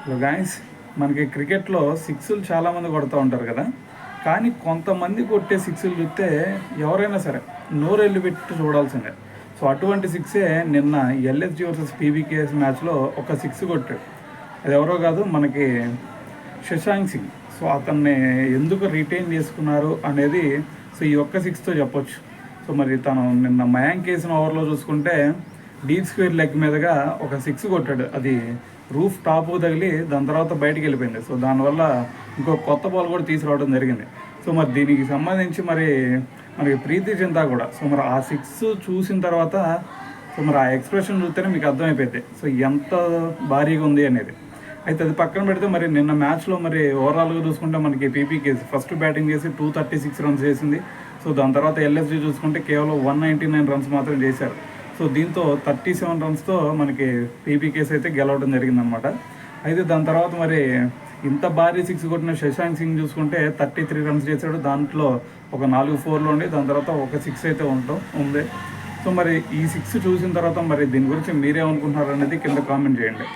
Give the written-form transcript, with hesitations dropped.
Hello guys, మనకి క్రికెట్లో సిక్స్లు చాలామంది కొడుతూ ఉంటారు కదా. కానీ కొంతమంది కొట్టే సిక్స్లు చూస్తే ఎవరైనా సరే నోరెళ్ళి పెట్టి చూడాల్సిందే. సో అటువంటి సిక్సే నిన్న ఎల్ఎస్జి వర్సెస్ పీవీకేఎస్ మ్యాచ్లో ఒక సిక్స్ కొట్టాడు. అది ఎవరో కాదు, మనకి శశాంక్ సింగ్. సో అతన్ని ఎందుకు రిటైన్ చేసుకున్నారు అనేది సో ఈ ఒక్క సిక్స్తో చెప్పొచ్చు. సో మరి తను నిన్న మయాంక్ వేసిన ఓవర్లో చూసుకుంటే డీప్ స్క్వేర్ లెగ్ మీదుగా ఒక సిక్స్ కొట్టాడు. అది రూఫ్ టాప్ తగిలి దాని తర్వాత బయటికి వెళ్ళిపోయింది. సో దానివల్ల ఇంకో కొత్త బాల్ కూడా తీసుకురావడం జరిగింది. సో మరి దీనికి సంబంధించి మనకి ప్రీతి జింతా కూడా సో మరి ఆ సిక్స్ చూసిన తర్వాత సో మరి ఆ ఎక్స్ప్రెషన్ చూస్తేనే మీకు అర్థమైపోయింది సో ఎంత భారీగా ఉంది అనేది. అయితే అది పక్కన పెడితే మరి నిన్న మ్యాచ్లో మరి ఓవరాల్గా చూసుకుంటే మనకి పీపీకేస్ ఫస్ట్ బ్యాటింగ్ చేసి 236 రన్స్ చేసింది. సో దాని తర్వాత ఎల్ఎస్జీ చూసుకుంటే కేవలం 199 రన్స్ మాత్రం చేశారు. సో దీంతో 37 రన్స్తో మనకి పీపీకేస్ అయితే గెలవడం జరిగిందనమాట. అయితే దాని తర్వాత మరి ఇంత భారీ సిక్స్ కొట్టిన శశాంక్ సింగ్ చూసుకుంటే 33 రన్స్ చేశాడు. దాంట్లో ఒక 4 4లు ఉండి దాని తర్వాత ఒక సిక్స్ అయితే ఉంది. సో మరి ఈ సిక్స్ చూసిన తర్వాత మరి దీని గురించి మీరేమనుకుంటున్నారు అనేది కింద కామెంట్ చేయండి.